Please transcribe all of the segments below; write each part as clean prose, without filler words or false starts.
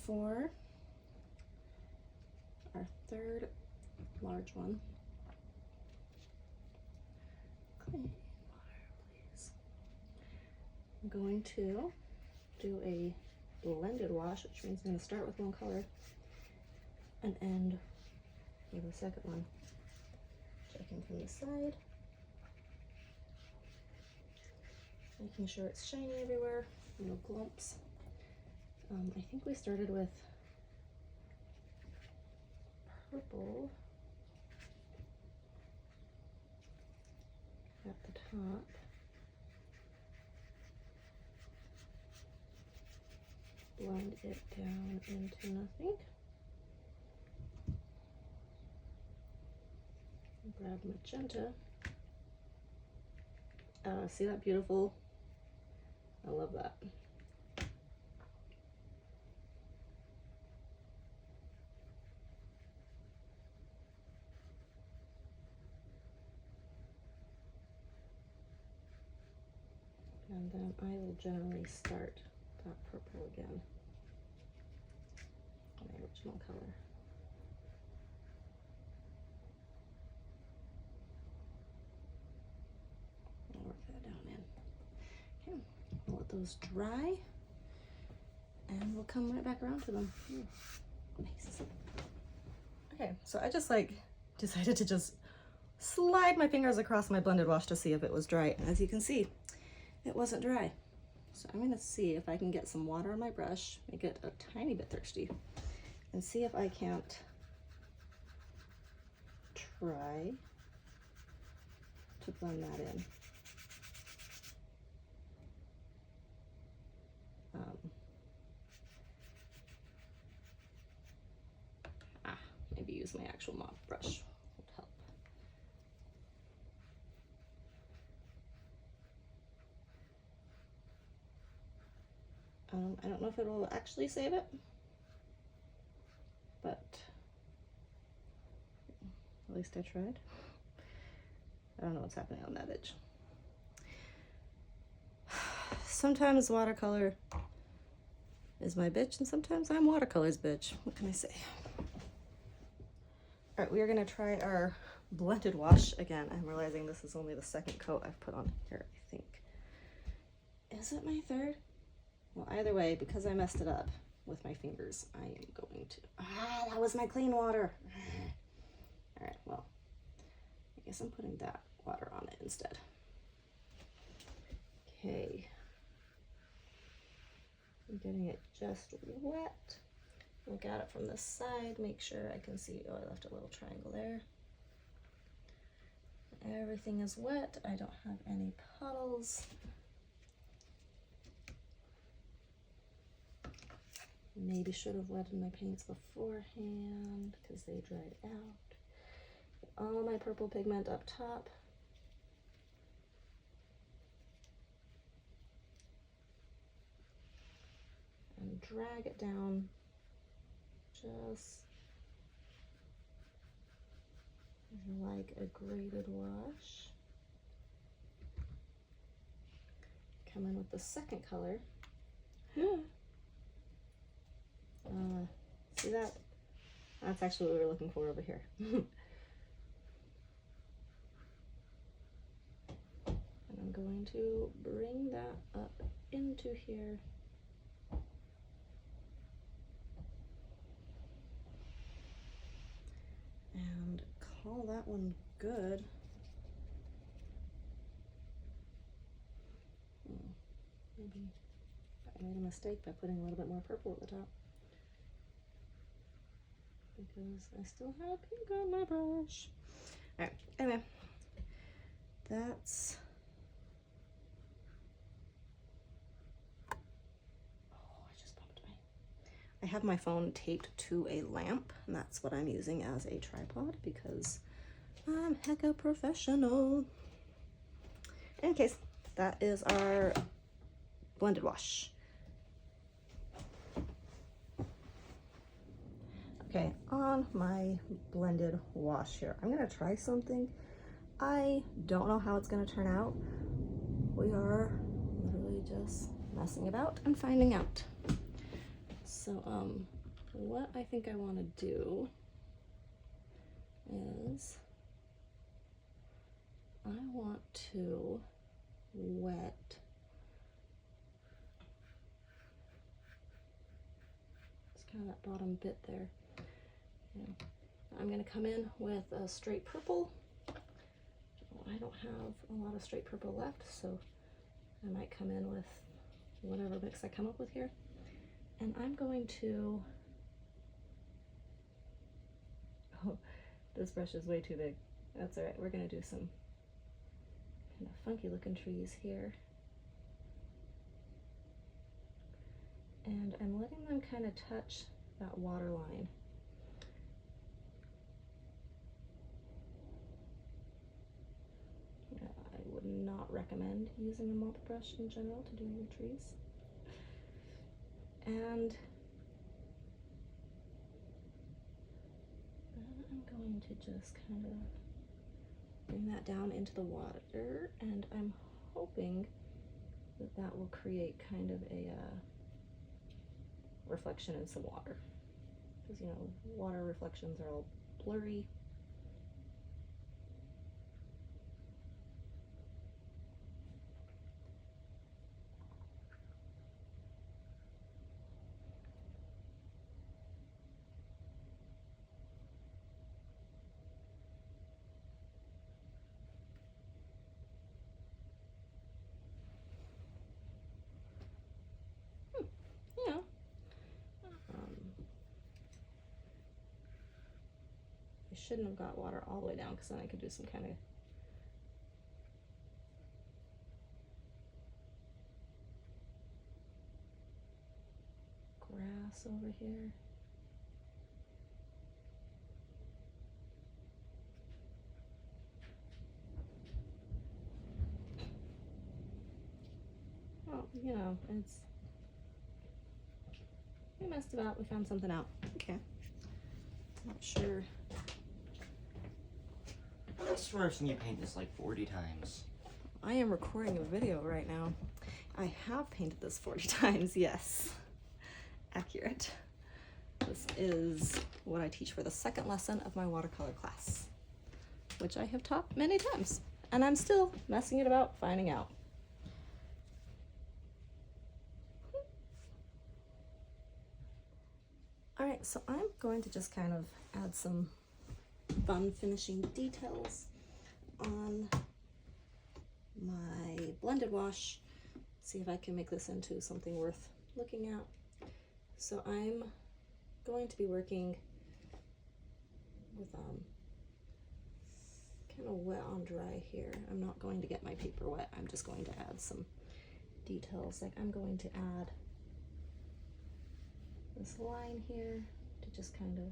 for our third large one. Clean water, please. I'm going to do a blended wash, which means I'm going to start with one color and end with a second one. Checking from the side, making sure it's shiny everywhere, no clumps. I think we started with purple at the top. Blend it down into nothing. Grab magenta. See that beautiful? I love that. And then I will generally start that purple again, my original color. I'll work that down in. Okay, I'll let those dry, and we'll come right back around to them. Nice. Okay, so I just decided to just slide my fingers across my blended wash to see if it was dry. And as you can see, it wasn't dry. So I'm gonna see if I can get some water on my brush, make it a tiny bit thirsty, and see if I can't try to blend that in. Maybe use my actual mop brush would help. I don't know if it will actually save it, but at least I tried. I don't know what's happening on that edge. Sometimes watercolor is my bitch, and sometimes I'm watercolor's bitch. What can I say? All right, we are gonna try our blended wash again. I'm realizing this is only the second coat I've put on here, I think. Is it my third? Well, either way, because I messed it up with my fingers, I am going to, that was my clean water. All right, well, I guess I'm putting that water on it instead. Okay. I'm getting it just wet. Look at it from the side, make sure I can see, oh, I left a little triangle there. Everything is wet, I don't have any puddles. Maybe should have wetted my paints beforehand because they dried out. All my purple pigment up top. And drag it down just like a graded wash. Come in with the second color. See that? That's actually what we were looking for over here. And I'm going to bring that up into here. And call that one good. Maybe I made a mistake by putting a little bit more purple at the top, because I still have pink on my brush. All right, anyway, that's, I have my phone taped to a lamp, and that's what I'm using as a tripod because I'm hecka professional. In any case, that is our blended wash. Okay, on my blended wash here, I'm gonna try something. I don't know how it's gonna turn out. We are literally just messing about and finding out. So what I think I want to do is I want to wet it's kind of that bottom bit there. Yeah. I'm going to come in with a straight purple. I don't have a lot of straight purple left, so I might come in with whatever mix I come up with here. And I'm going to, oh, this brush is way too big. That's all right. We're going to do some kind of funky looking trees here. And I'm letting them kind of touch that water line. I would not recommend using a multi-brush in general to do your trees. And then I'm going to just kind of bring that down into the water, and I'm hoping that that will create kind of a reflection in some water, because you know water reflections are all blurry. You know, I shouldn't have got water all the way down, because then I could do some kind of grass over here. Well, you know, it's, we messed about, we found something out. Okay. Not sure. I swear I've seen you paint this like 40 times. I am recording a video right now. I have painted this 40 times, yes. Accurate. This is what I teach for the second lesson of my watercolor class, which I have taught many times, and I'm still messing it about, finding out. All right, so I'm going to just kind of add some fun finishing details on my blended wash, see if I can make this into something worth looking at. So I'm going to be working with kind of wet on dry here. I'm not going to get my paper wet. I'm just going to add some details. Like I'm going to add this line here to just kind of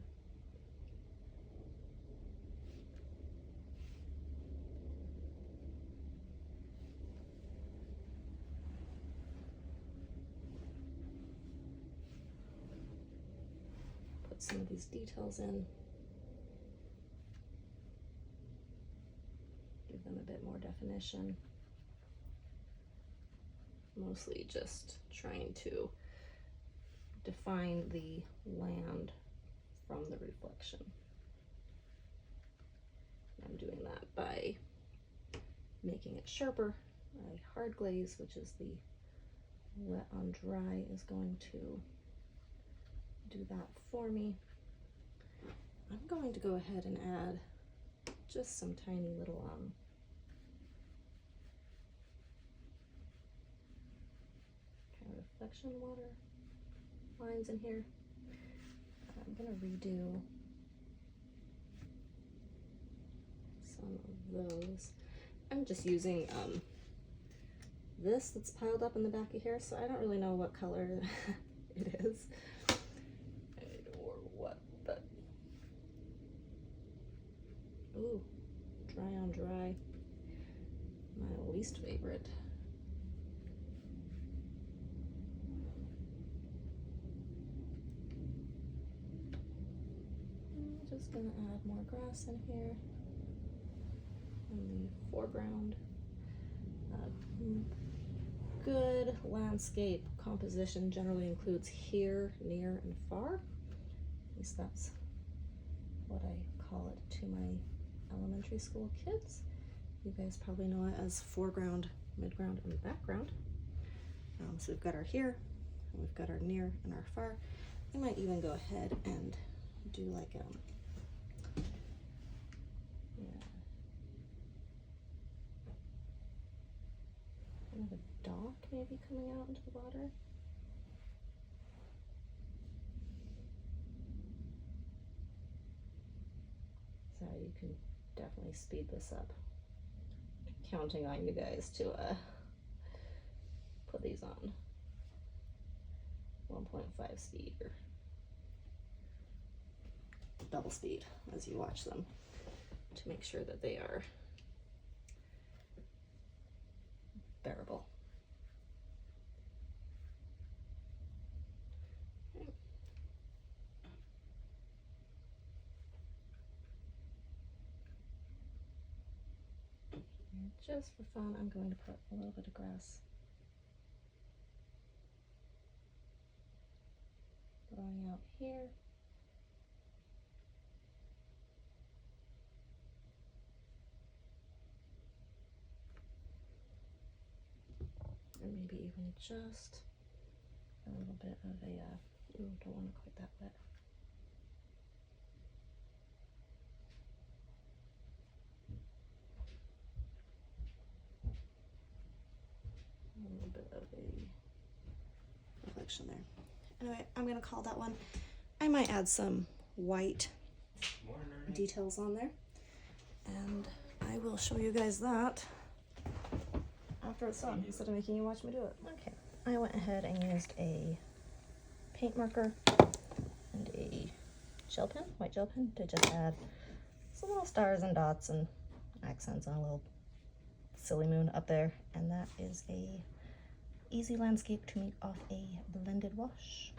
put some of these details in, give them a bit more definition. Mostly just trying to define the land from the reflection. I'm doing that by making it sharper. A hard glaze, which is the wet on dry, is going to do that for me. I'm going to go ahead and add just some tiny little kind of reflection water lines in here. I'm gonna redo some of those. I'm just using this that's piled up in the back of here, so I don't really know what color it is or what, but ooh, dry on dry, my least favorite. I'm just gonna add more grass in here in the foreground. Good landscape composition generally includes here, near, and far. At least that's what I call it to my elementary school kids. You guys probably know it as foreground, midground, and background. So we've got our here, and we've got our near and our far. We might even go ahead and do like yeah, kind of a dock maybe coming out into the water. So you can definitely speed this up. I'm counting on you guys to put these on 1.5 speed or double speed as you watch them to make sure that they are bearable. Okay. And just for fun, I'm going to put a little bit of grass growing out here. Or maybe even just a little bit of a, ooh, don't want it quite that wet. A little bit of a reflection there. Anyway, I'm gonna call that one. I might add some white details on there, and I will show you guys that after it's done, instead of making you watch me do it. Okay, I went ahead and used a paint marker and a gel pen, white gel pen, to just add some little stars and dots and accents and a little silly moon up there. And that is a easy landscape to make off a blended wash.